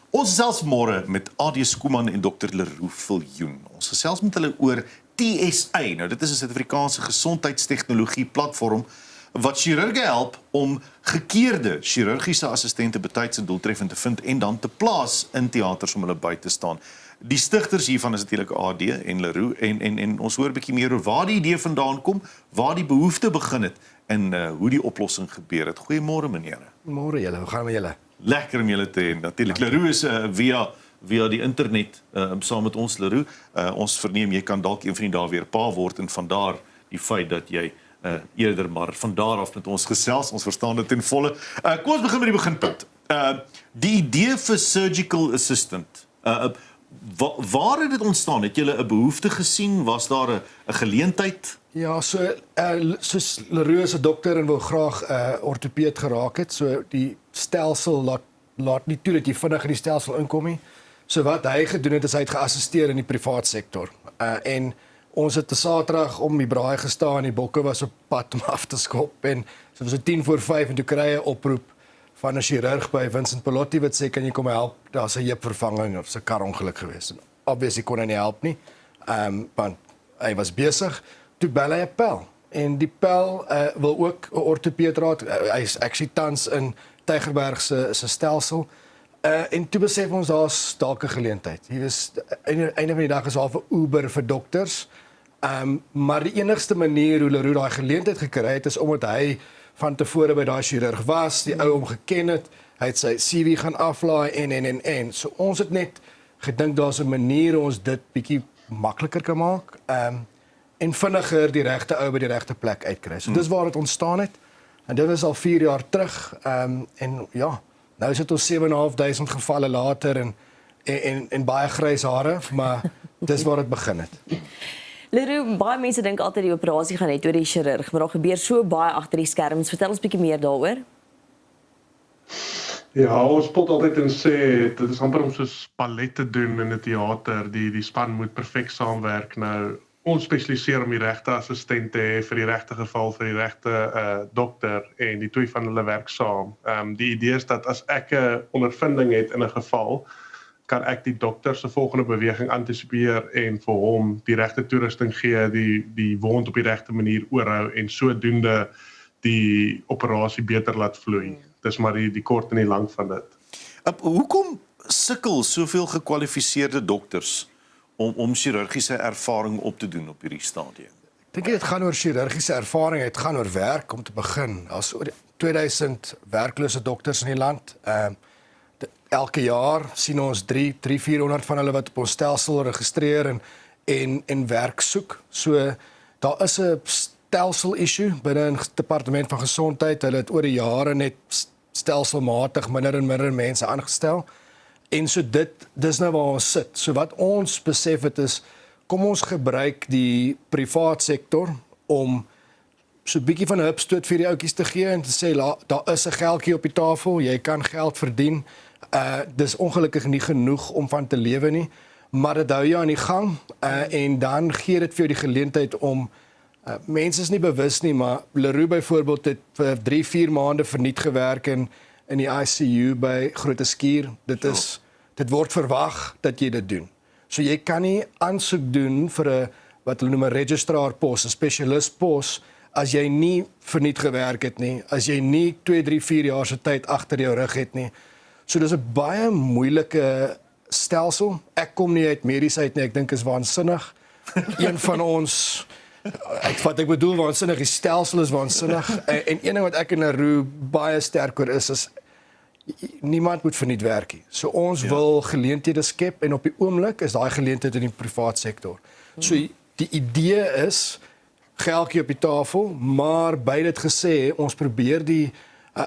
Ons gesels môre met A.D. Skuman en Dr. Leroux Viljoen. Ons gesels met hulle oor TSA. Nou, dit is 'n Suid-Afrikaanse gesondheidstegnologie platform wat chirurge help om gekeerde chirurgiese assistente betyds en doeltreffend te vind en dan te plaas in teaters om hulle by te staan. Die stigters hiervan is natuurlik A.D. en Leroux en ons hoor 'n bietjie meer oor waar die idee vandaan kom, waar die behoefte begin het en hoe die oplossing gebeur het. Goeiemôre meneere. Môre julle, hoe gaan met julle? Lekker om julle te hê. Natuurlik Leroux is via die internet saam met ons Leroux. Ons verneem jy kan dalk een van die dae weer pa word en vandaar die feit dat jy eerder maar van daar af met ons gesels. Ons verstaan dit ten volle. Kom ons begin met die beginpunt. Die idee vir surgical assistant. Waar het dit ontstaan? Het julle 'n behoefte gesien? Was daar 'n geleentheid? Ja, soos Leroux is 'n dokter en wil graag ortopeed geraak het, so die stelsel laat nie toe dat jy vinnig in die stelsel inkom nie. So wat hy gedoen het is hy het geassisteer in die privaat sektor. En ons het 'n Saterdag om die braai gestaan, die bokke was op pad om af te skop en so was dit 10:45 en toe kry hy 'n oproep van 'n chirurg by Vincent Pelotti wat sê kan jy kom help? Daar's 'n heupvervanging of 'n karongeluk gewees. En obviously kon hy nie help nie. Want hy was besig. Toe bel hy 'n pel en die pel wil ook 'n ortopeed raad. Hy is actually tans in Tygerberg se stelsel. En toe besef ons daar's dalk 'n geleentheid. Hier is einde van die dag is half 'n Uber vir dokters. Maar die enigste manier hoe Leroux daai geleentheid gekry het is omdat hy van tevore by daai chirurg was, die ou hom geken het, hy het sy CV gaan aflaai en. So ons het net gedink daar's 'n manier hoe ons dit bietjie makliker kan maak. En vinniger die regte ou by die regte plek uitkry. So dis waar dit ontstaan het. En dit was al 4 jaar terug. En ja, nou is dit ons 7.500 gevalle later en baie grys hare, maar dis waar dit begin het. Leroux, baie mense dink altyd die operasie gaan net oor die chirurg, maar daar gebeur so baie agter die skerms. Vertel ons bietjie meer daaroor. Ja, ons spot altyd en sê dit is amper om soos ballet te doen in 'n teater. Die span moet perfek saamwerk. Nou ons spesialiseer om die regte assistent te hê vir die regte geval vir die regte dokter en die twee van hulle werk saam. Die idee is dat as ek 'n ondervinding het in 'n geval, kan ek die dokter se volgende beweging antisipeer en vir hom die regte toerusting gee, die wond op die regte manier oorhou en sodoende die operasie beter laat vloei. Dis maar die kort en die lank van dit. Hoekom sukkel soveel gekwalifiseerde dokters om chirurgiese ervaring op te doen op hierdie stadium? Ek dink dit gaan oor chirurgiese ervaring, dit gaan oor werk om te begin. Daar's oor 2000 werklose dokters in die land. Elke jaar sien ons 300-400 van hulle wat op ons stelsel registreer en werk soek. So daar is 'n stelsel issue binne 'n departement van gesondheid. Hulle het oor die jare net stelselmatig minder en minder mense aangestel. En so dis nou waar ons sit. So wat ons besef het is, kom ons gebruik die privaat sektor om so 'n bietjie van 'n hupstoot vir die ouetjies te gee en te sê daar is 'n geldjie op die tafel, jy kan geld verdien. Dis ongelukkig nie genoeg om van te lewe nie, maar dit hou jou aan die gang en dan gee dit vir jou die geleentheid om mense is nie bewus nie, maar Leroux byvoorbeeld het vir 3-4 maande verniet gewerk in die ICU by Grote Skuur. Dit word verwag dat jy dit doen. So jy kan nie aansoek doen vir 'n wat hulle noem 'n registraarpos, 'n spesialistpos as jy nie verniet gewerk het nie, as jy nie 2, 3, 4 jaar se tyd agter jou rug het nie. So dis 'n baie moeilike stelsel. Ek kom nie uit medies uit nie, ek dink is waansinnig. Een van ons wat ek bedoel waansinnig, die stelsel is waansinnig. En een ding wat ek en Leroux baie sterk oor is niemand moet verniet werk nie. So ons wil geleenthede skep en op die oomblik is daai geleentheid in die privaat sektor. So die idee is geldjie op die tafel, maar by dit gesê, ons probeer die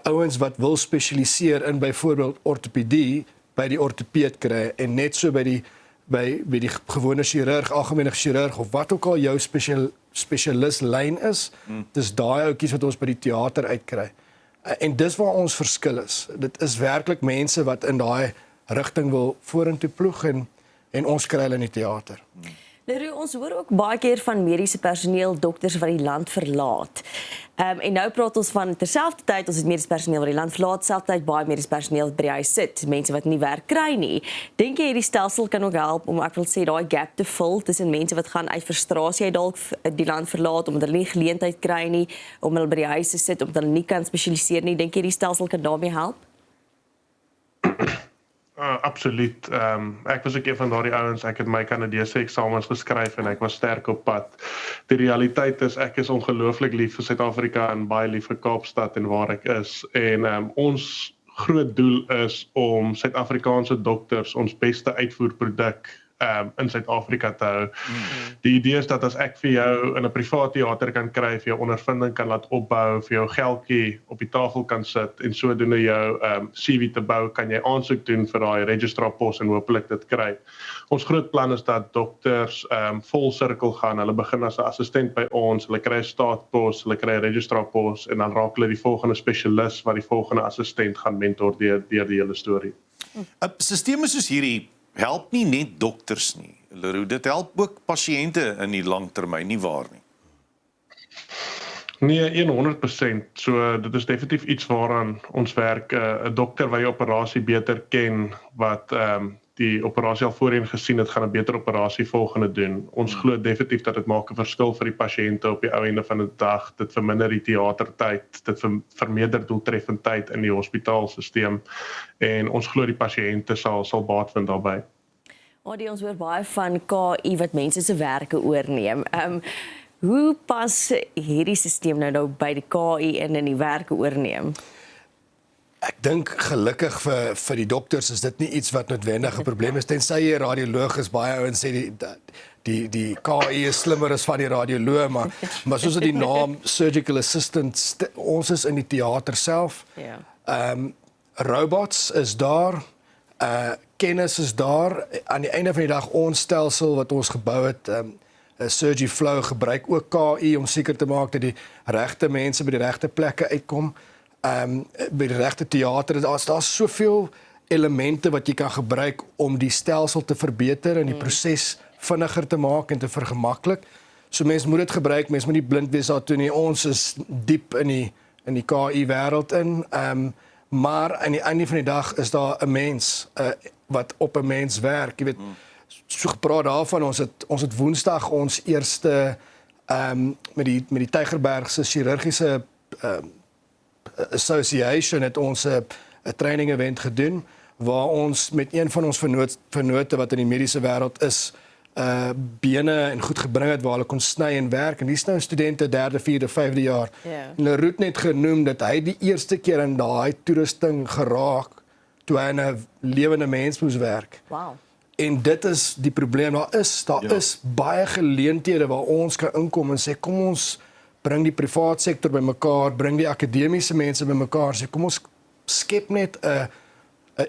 ouens wat wil spesialiseer in byvoorbeeld ortopedie by die ortopeed kry en net so by die gewone chirurg, algemene chirurg of wat ook al jou spesialis lyn is, dis daai ouetjies wat ons by die teater uitkry. En dis waar ons verskil is. Dit is werklik mense wat in daai rigting wil vorentoe ploeg en ons kry hulle in die teater. Leroux, ons hoor ook baie keer van mediese personeel, dokters wat die land verlaat. En nou praat ons van terselfdertyd, ons het mediese personeel wat die land verlaat, terselfdertyd baie mediese personeel wat by die huis sit, mense wat nie werk kry nie. Dink jy hierdie stelsel kan ook help om, ek wil sê, daai gap te vul tussen mense wat gaan uit frustrasie uit dalk die land verlaat, omdat hulle nie geleentheid kry nie, om hulle by die huis te sit, omdat hulle nie kan spesialiseer nie. Dink jy hierdie stelsel kan daarmee help? Absoluut. Ek was ook een van daardie ouens, ek het my Kanadese eksamens geskryf en ek was sterk op pad. Die realiteit is, ek is ongelooflik lief vir Suid-Afrika en baie lief vir Kaapstad en waar ek is. En ons groot doel is om Suid-Afrikaanse dokters ons beste uitvoerproduk in Suid-Afrika te hou. Die idee is dat as ek vir jou in 'n privaat teater kan kry, vir jou ondervinding kan laat opbou, vir jou geldjie op die tafel kan sit en sodoende jou CV te bou, kan jy aansoek doen vir daai registrarpos en hopelik dit kry. Ons groot plan is dat dokters vol sirkel gaan. Hulle begin as 'n assistent by ons, hulle kry 'n staatpos, hulle kry 'n registrarpos en dan raak hulle die volgende spesialis wat die volgende assistent gaan mentor deur die hele storie. Sisteme soos hierdie help nie net dokters nie, Leroux, dit help ook pasiënte in die langtermyn, nie waar nie? Nee, 100%. So dit is definitief iets waaraan ons werk. 'n Dokter wat die operasie beter ken, wat die operasie al voorheen gesien het, gaan 'n beter operasie volgende doen. Ons glo definitief dat dit maak 'n verskil vir die pasiënte op die ou einde van die dag. Dit verminder die teatertyd, dit vermeerder doeltreffendheid in die hospitaalstelsel en ons glo die pasiënte sal baat vind daarbey. Ons hoor baie van KI wat mense se werke oorneem. Hoe pas hierdie stelsel nou by die KI in die werke oorneem? Ek dink gelukkig vir die dokters is dit nie iets wat noodwendig 'n probleem is, tensy jy 'n radioloog is. Baie ouens sê die KI is slimmer as van die radioloog, maar soos die naam surgical assistant, ons is in die teater self. Ja. Robots is daar, kennis is daar. Aan die einde van die dag, ons stelsel wat ons gebou het, Surgiflow gebruik ook KI om seker te maak dat die regte mense by die regte plekke uitkom. By die regte teater, daar's soveel elemente wat jy kan gebruik om die stelsel te verbeter en die proses vinniger te maak en te vergemaklik. So mense moet dit gebruik, mense moet nie blind wees daartoe nie. Ons is diep in die KI wêreld in, maar aan die einde van die dag is daar 'n mens wat op 'n mens werk. Jy weet, so gepraat daarvan, ons het Woensdag ons eerste met die Tygerbergse chirurgiese Association het ons 'n training event gedoen waar ons met een van ons vennote wat in die mediese wêreld is, bene en goed gebring het waar hulle kon sny en werk, en dis nou studente 3de, 4de, 5de jaar. En Leroux net genoem dat hy die eerste keer in daai toerusting geraak toe hy 'n lewende mens moes werk. Wow. En dit is die probleem. Daar is baie geleenthede waar ons kan inkom en sê kom ons bring die privaat sektor bymekaar, bring die akademiese mense bymekaar, sê kom ons skep net 'n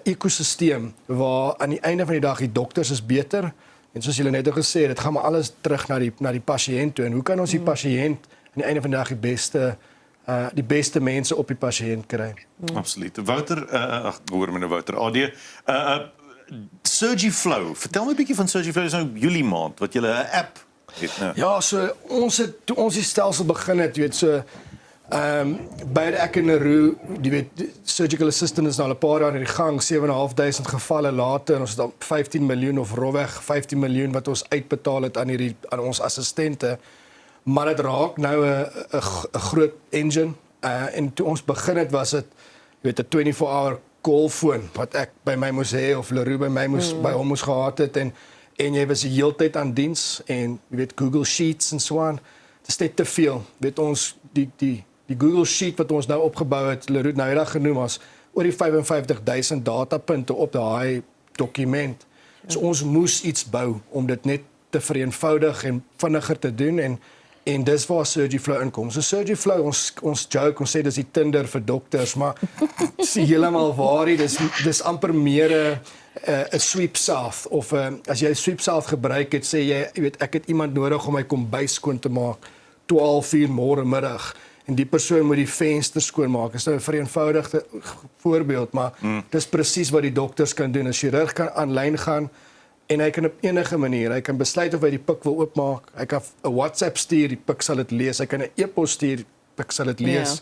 ekosisteem waar aan die einde van die dag die dokters is beter, en soos julle net gesê het, dit gaan maar alles terug na die pasiënt toe, en hoe kan ons die pasiënt aan die einde van die dag die beste mense op die pasiënt kry? Absoluut. Wouter, hoor my nou Wouter, AD, Surgiflow, vertel my 'n bietjie van Surgiflow, is nou Julie maand, wat julle 'n app het nou. Ja, so toe ons die stelsel begin het, jy weet, so by ek en Leroux, jy weet, surgical assistant is nou al 'n paar jaar in die gang, 7.500 gevalle later, en ons het al 15 miljoen of rowweg 15 miljoen wat ons uitbetaal het aan ons assistente, maar dit raak nou 'n groot engine, en toe ons begin het, was dit, jy weet, 'n 24-hour callfoon wat ek by my moes hê of Leroux by hom moes gehad het, en jy was die hele tyd aan diens, en jy weet, Google Sheets en so aan. Dit is net te veel. Weet ons, die Google Sheet wat ons nou opgebou het, Leroux nou eendag genoem as oor die 55,000 datapunte op daai dokument. So ons moes iets bou om dit net te vereenvoudig en vinniger te doen, en dis waar Surgiflow inkom. So Surgiflow, ons joke, ons sê dis die Tinder vir dokters, maar dis heeltemal waar nie, dis amper meer 'n sweep south, of as jy sweep south gebruik het, sê jy weet, ek het iemand nodig om my kombuis skoon te maak 12:00 môre middag, en die persoon moet die venster skoonmaak. Dit is nou 'n vereenvoudigde voorbeeld, maar dis presies wat die dokters kan doen. 'n Chirurg kan aanlyn gaan En hy kan op enige manier, hy kan besluit of hy die pik wil oopmaak, hy kan 'n WhatsApp stuur, die pik sal dit lees, hy kan 'n e-pos stuur, die pik sal dit lees.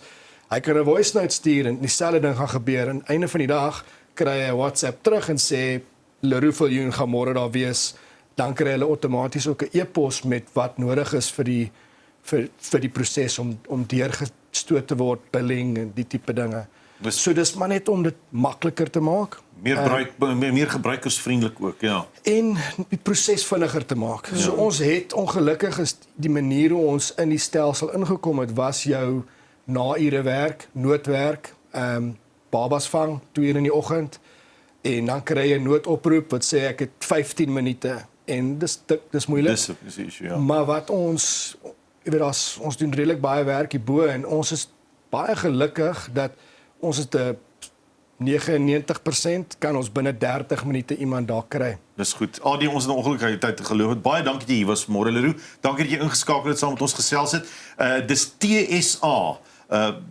Hy kan 'n voice note stuur en dieselfde ding gaan gebeur en einde van die dag kry hy 'n WhatsApp terug en sê Leroux Viljoen gaan môre daar wees. Dan kry hulle outomaties ook 'n e-pos met wat nodig is vir die proses om deurgestoot te word, billing en die tipe dinge. So dis maar net om dit makliker te maak. Meer gebruikersvriendelik ook, ja. En die proses vinniger te maak. Ja. So ons het ongelukkig is die manier hoe ons in die stelsel ingekom het, was jou na-ure werk, noodwerk, babas vang 2 uur in die oggend en dan kry jy 'n noodoproep wat sê ek het 15 minute en dis moeilik. Dis die issue, ja. Maar wat ons ons doen redelik baie werk hierbo en ons is baie gelukkig dat ons het 'n 99% kan ons binne 30 minute iemand daar kry. Dis goed. Adi, ons het 'n ongelukkige tyd te geloop het. Baie dankie dat jy hier was môre, Leroux. Dankie dat jy ingeskakel het saam met ons gesels het. Dis TSA.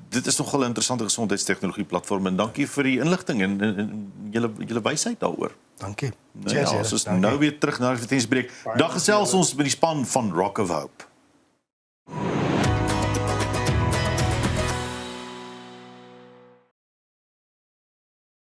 Dit is nogal 'n interessante gesondheidstegnologie platform en dankie vir die inligting en julle wysheid daaroor. Dankie. Nou ja, ons is nou weer terug na die advertensiebreek. Dan gesels ons met die span van Rock of Hope.